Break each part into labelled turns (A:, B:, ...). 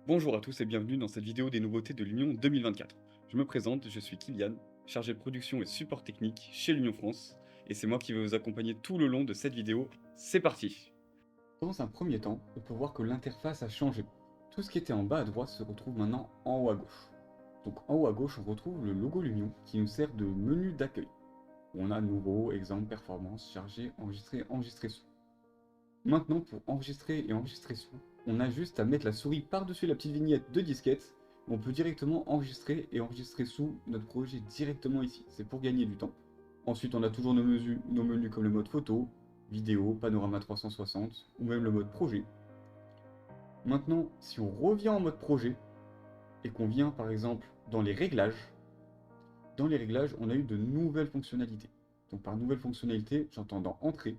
A: Bonjour à tous et bienvenue dans cette vidéo des nouveautés de l'Union 2024. Je me présente, je suis Kylian, chargé de production et support technique chez l'Union France, et c'est moi qui vais vous accompagner tout le long de cette vidéo. C'est parti! Dans un premier temps, on peut voir que l'interface a changé. Tout ce qui était en bas à droite se retrouve maintenant en haut à gauche. Donc en haut à gauche, on retrouve le logo L'Union qui nous sert de menu d'accueil. On a nouveau, exemple, performance, chargé, enregistrer, enregistrer sous. Maintenant, pour enregistrer et enregistrer sous, on a juste à mettre la souris par-dessus la petite vignette de disquette. On peut directement enregistrer et enregistrer sous notre projet directement ici. C'est pour gagner du temps. Ensuite, on a toujours nos menus comme le mode photo, vidéo, panorama 360 ou même le mode projet. Maintenant, si on revient en mode projet et qu'on vient par exemple dans les réglages, on a eu de nouvelles fonctionnalités. Donc par nouvelles fonctionnalités, j'entends dans Entrée,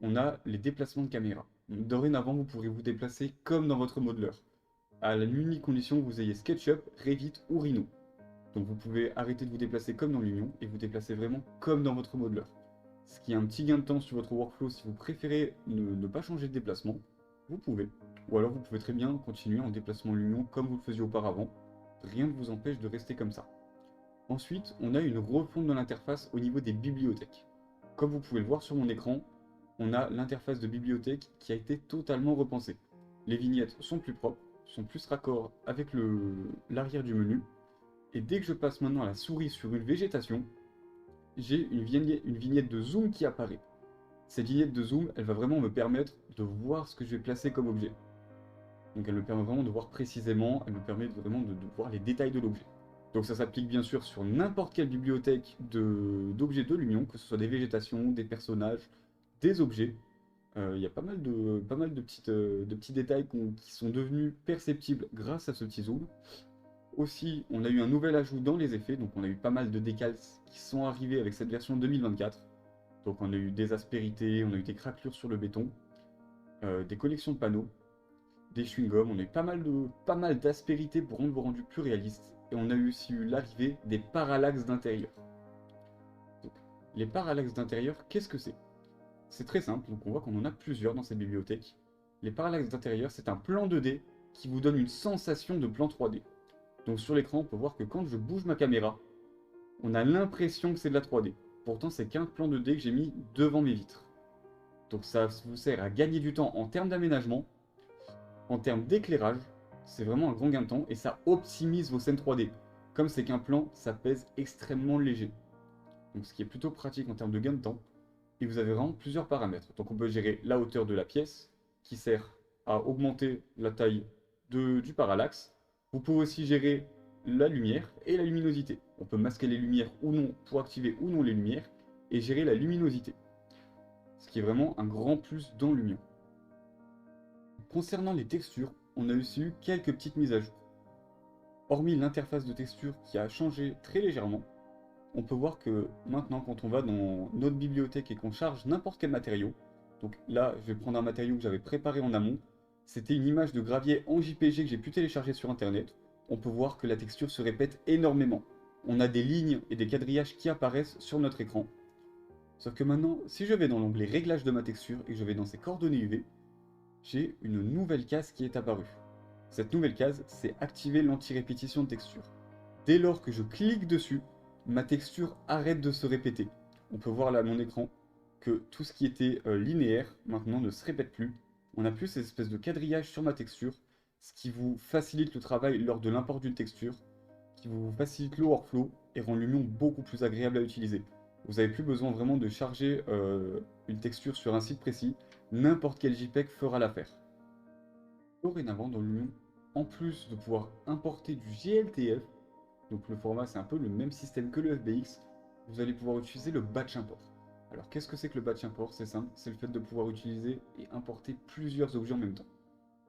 A: on a les déplacements de caméra. Dorénavant, vous pourrez vous déplacer comme dans votre modeleur, à l'unique condition que vous ayez SketchUp, Revit ou Rhino. Donc vous pouvez arrêter de vous déplacer comme dans l'Union et vous déplacer vraiment comme dans votre modeleur. Ce qui est un petit gain de temps sur votre workflow si vous préférez ne pas changer de déplacement, vous pouvez. Ou alors vous pouvez très bien continuer en déplacement l'Union comme vous le faisiez auparavant. Rien ne vous empêche de rester comme ça. Ensuite, on a une refonte de l'interface au niveau des bibliothèques. Comme vous pouvez le voir sur mon écran, on a l'interface de bibliothèque qui a été totalement repensée. Les vignettes sont plus propres, sont plus raccords avec l'arrière du menu, et dès que je passe maintenant à la souris sur une végétation, j'ai une vignette de zoom qui apparaît. Cette vignette de zoom, elle va vraiment me permettre de voir ce que je vais placer comme objet. Donc elle me permet vraiment de voir précisément, elle me permet vraiment de voir les détails de l'objet. Donc ça s'applique bien sûr sur n'importe quelle bibliothèque d'objets de l'Union, que ce soit des végétations, des personnages, des objets. Il y a pas mal de petits détails qui sont devenus perceptibles grâce à ce petit zoom. Aussi, on a eu un nouvel ajout dans les effets, donc on a eu pas mal de décals qui sont arrivés avec cette version 2024. Donc on a eu des aspérités, on a eu des craquelures sur le béton, des collections de panneaux, des chewing-gums, on a eu pas mal d'aspérités pour rendre le rendu plus réaliste. Et on a aussi eu l'arrivée des parallaxes d'intérieur. Donc, les parallaxes d'intérieur, qu'est-ce que c'est? C'est très simple, donc on voit qu'on en a plusieurs dans cette bibliothèque. Les parallaxes d'intérieur, c'est un plan 2D qui vous donne une sensation de plan 3D. Donc sur l'écran, on peut voir que quand je bouge ma caméra, on a l'impression que c'est de la 3D. Pourtant, c'est qu'un plan 2D que j'ai mis devant mes vitres. Donc ça vous sert à gagner du temps en termes d'aménagement, en termes d'éclairage, c'est vraiment un grand gain de temps et ça optimise vos scènes 3D. Comme c'est qu'un plan, ça pèse extrêmement léger. Donc ce qui est plutôt pratique en termes de gain de temps. Et vous avez vraiment plusieurs paramètres. Donc on peut gérer la hauteur de la pièce, qui sert à augmenter la taille du parallaxe. Vous pouvez aussi gérer la lumière et la luminosité. On peut masquer les lumières ou non pour activer ou non les lumières et gérer la luminosité. Ce qui est vraiment un grand plus dans Lumion. Concernant les textures, on a aussi eu quelques petites mises à jour. Hormis l'interface de texture qui a changé très légèrement, on peut voir que maintenant quand on va dans notre bibliothèque et qu'on charge n'importe quel matériau, donc là je vais prendre un matériau que j'avais préparé en amont, c'était une image de gravier en JPG que j'ai pu télécharger sur internet, on peut voir que la texture se répète énormément. On a des lignes et des quadrillages qui apparaissent sur notre écran. Sauf que maintenant, si je vais dans l'onglet réglages de ma texture et que je vais dans ses coordonnées UV, j'ai une nouvelle case qui est apparue. Cette nouvelle case, c'est activer l'anti-répétition de texture. Dès lors que je clique dessus, ma texture arrête de se répéter. On peut voir là à mon écran que tout ce qui était linéaire maintenant ne se répète plus. On n'a plus ces espèces de quadrillages sur ma texture, ce qui vous facilite le travail lors de l'import d'une texture, qui vous facilite le workflow et rend Lumion beaucoup plus agréable à utiliser. Vous n'avez plus besoin vraiment de charger une texture sur un site précis, n'importe quel JPEG fera l'affaire. Dorénavant dans Lumion, en plus de pouvoir importer du GLTF, donc le format c'est un peu le même système que le FBX, vous allez pouvoir utiliser le batch import. Alors qu'est-ce que c'est que le batch import? C'est simple, c'est le fait de pouvoir utiliser et importer plusieurs objets en même temps.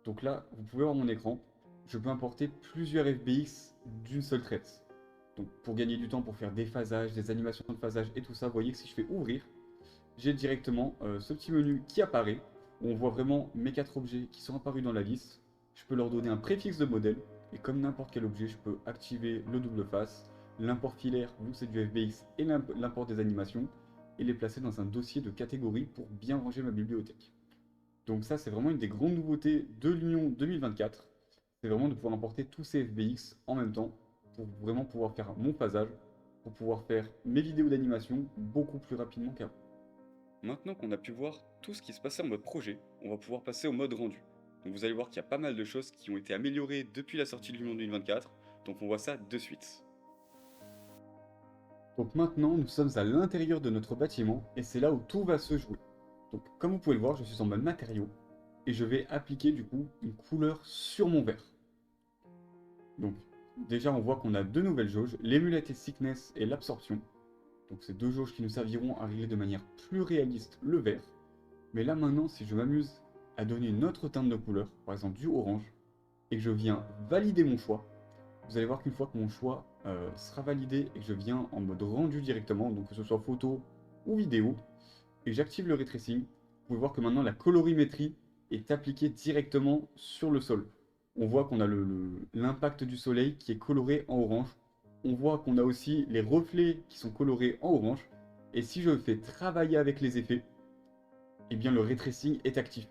A: Donc là, vous pouvez voir mon écran, je peux importer plusieurs FBX d'une seule traite. Donc pour gagner du temps, pour faire des phasages, des animations de phasage et tout ça, vous voyez que si je fais ouvrir, j'ai directement ce petit menu qui apparaît, où on voit vraiment mes 4 objets qui sont apparus dans la liste. Je peux leur donner un préfixe de modèle, et comme n'importe quel objet, je peux activer le double face, l'import filaire, vu que c'est du FBX, et l'import des animations, et les placer dans un dossier de catégorie pour bien ranger ma bibliothèque. Donc ça, c'est vraiment une des grandes nouveautés de l'Union 2024. c'est vraiment de pouvoir importer tous ces FBX en même temps pour vraiment pouvoir faire mon phasage, pour pouvoir faire mes vidéos d'animation beaucoup plus rapidement qu'avant. Maintenant qu'on a pu voir tout ce qui se passait en mode projet, on va pouvoir passer au mode rendu. Donc vous allez voir qu'il y a pas mal de choses qui ont été améliorées depuis la sortie de Lumion 2024, donc on voit ça de suite. Donc maintenant, nous sommes à l'intérieur de notre bâtiment et c'est là où tout va se jouer. Donc comme vous pouvez le voir, je suis en mode matériaux et je vais appliquer du coup une couleur sur mon verre. Donc déjà on voit qu'on a deux nouvelles jauges, l'Emulated Thickness et l'absorption. Donc c'est deux jauges qui nous serviront à régler de manière plus réaliste le vert. Mais là maintenant, si je m'amuse à donner une autre teinte de couleur, par exemple du orange, et que je viens valider mon choix, vous allez voir qu'une fois que mon choix sera validé et que je viens en mode rendu directement, donc que ce soit photo ou vidéo, et que j'active le ray tracing, vous pouvez voir que maintenant la colorimétrie est appliquée directement sur le sol. On voit qu'on a l'impact du soleil qui est coloré en orange. On voit qu'on a aussi les reflets qui sont colorés en orange. Et si je fais travailler avec les effets, eh bien le ray tracing est actif.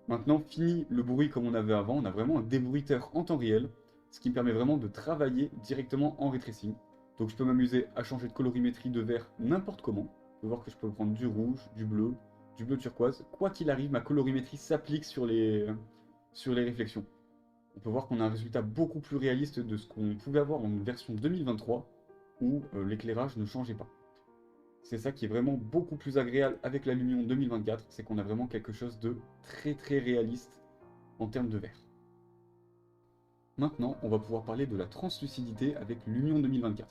A: Maintenant, fini le bruit comme on avait avant, on a vraiment un débruiteur en temps réel, ce qui me permet vraiment de travailler directement en ray tracing. Donc je peux m'amuser à changer de colorimétrie de vert n'importe comment. Vous pouvez voir que je peux prendre du rouge, du bleu turquoise. Quoi qu'il arrive, ma colorimétrie s'applique sur les réflexions. On peut voir qu'on a un résultat beaucoup plus réaliste de ce qu'on pouvait avoir en version 2023, où l'éclairage ne changeait pas. C'est ça qui est vraiment beaucoup plus agréable avec la Lumion 2024, c'est qu'on a vraiment quelque chose de très très réaliste en termes de vert. Maintenant, on va pouvoir parler de la translucidité avec Lumion 2024.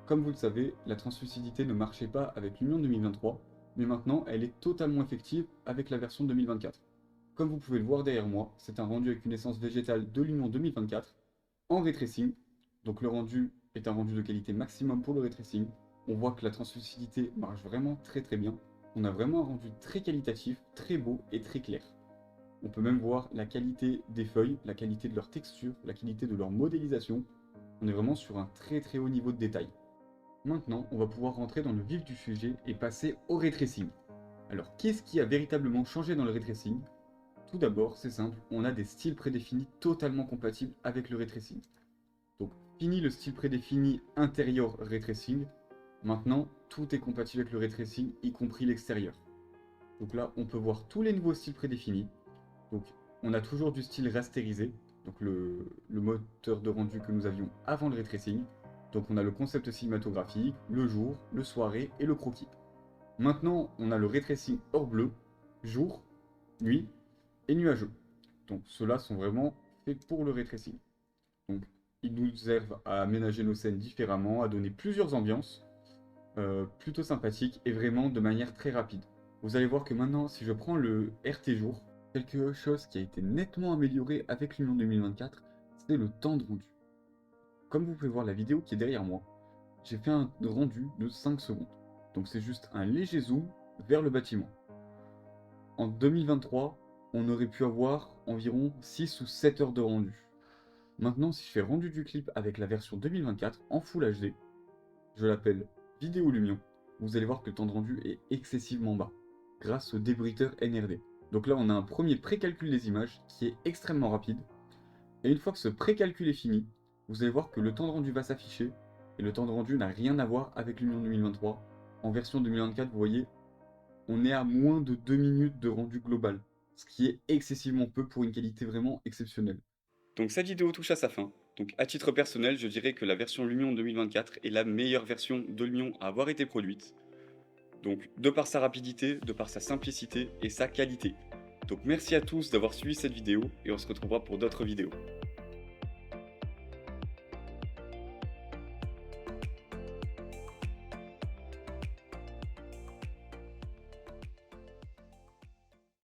A: Comme vous le savez, la translucidité ne marchait pas avec Lumion 2023, mais maintenant elle est totalement effective avec la version 2024. Comme vous pouvez le voir derrière moi, c'est un rendu avec une essence végétale de Lumion 2024 en ray tracing. Donc le rendu est un rendu de qualité maximum pour le ray tracing. On voit que la translucidité marche vraiment très très bien. On a vraiment un rendu très qualitatif, très beau et très clair. On peut même voir la qualité des feuilles, la qualité de leur texture, la qualité de leur modélisation. On est vraiment sur un très très haut niveau de détail. Maintenant, on va pouvoir rentrer dans le vif du sujet et passer au ray tracing. Alors, qu'est-ce qui a véritablement changé dans le ray tracing? Tout d'abord, c'est simple, on a des styles prédéfinis totalement compatibles avec le ray tracing. Donc, fini le style prédéfini intérieur ray tracing. Maintenant, tout est compatible avec le ray tracing, y compris l'extérieur. Donc là, on peut voir tous les nouveaux styles prédéfinis. Donc, on a toujours du style rasterisé, donc le moteur de rendu que nous avions avant le ray tracing. Donc on a le concept cinématographique, le jour, le soirée et le croquis. Maintenant, on a le ray tracing hors bleu, jour, nuit et nuageux. Donc ceux-là sont vraiment faits pour le ray tracing. Donc ils nous servent à aménager nos scènes différemment, à donner plusieurs ambiances, plutôt sympathiques et vraiment de manière très rapide. Vous allez voir que maintenant, si je prends le RT jour, quelque chose qui a été nettement amélioré avec l'Union 2024, c'est le temps de rendu. Comme vous pouvez voir la vidéo qui est derrière moi, j'ai fait un rendu de 5 secondes. Donc c'est juste un léger zoom vers le bâtiment. En 2023, on aurait pu avoir environ 6 ou 7 heures de rendu. Maintenant, si je fais rendu du clip avec la version 2024 en Full HD, je l'appelle Vidéo Lumion, vous allez voir que le temps de rendu est excessivement bas, grâce au débruiteur NRD. Donc là, on a un premier précalcul des images qui est extrêmement rapide. Et une fois que ce précalcul est fini, vous allez voir que le temps de rendu va s'afficher, et le temps de rendu n'a rien à voir avec l'Union 2023. En version 2024, vous voyez, on est à moins de 2 minutes de rendu global, ce qui est excessivement peu pour une qualité vraiment exceptionnelle. Donc cette vidéo touche à sa fin. Donc à titre personnel, je dirais que la version Lumion 2024 est la meilleure version de Lumion à avoir été produite. Donc de par sa rapidité, de par sa simplicité et sa qualité. Donc merci à tous d'avoir suivi cette vidéo et on se retrouvera pour d'autres vidéos.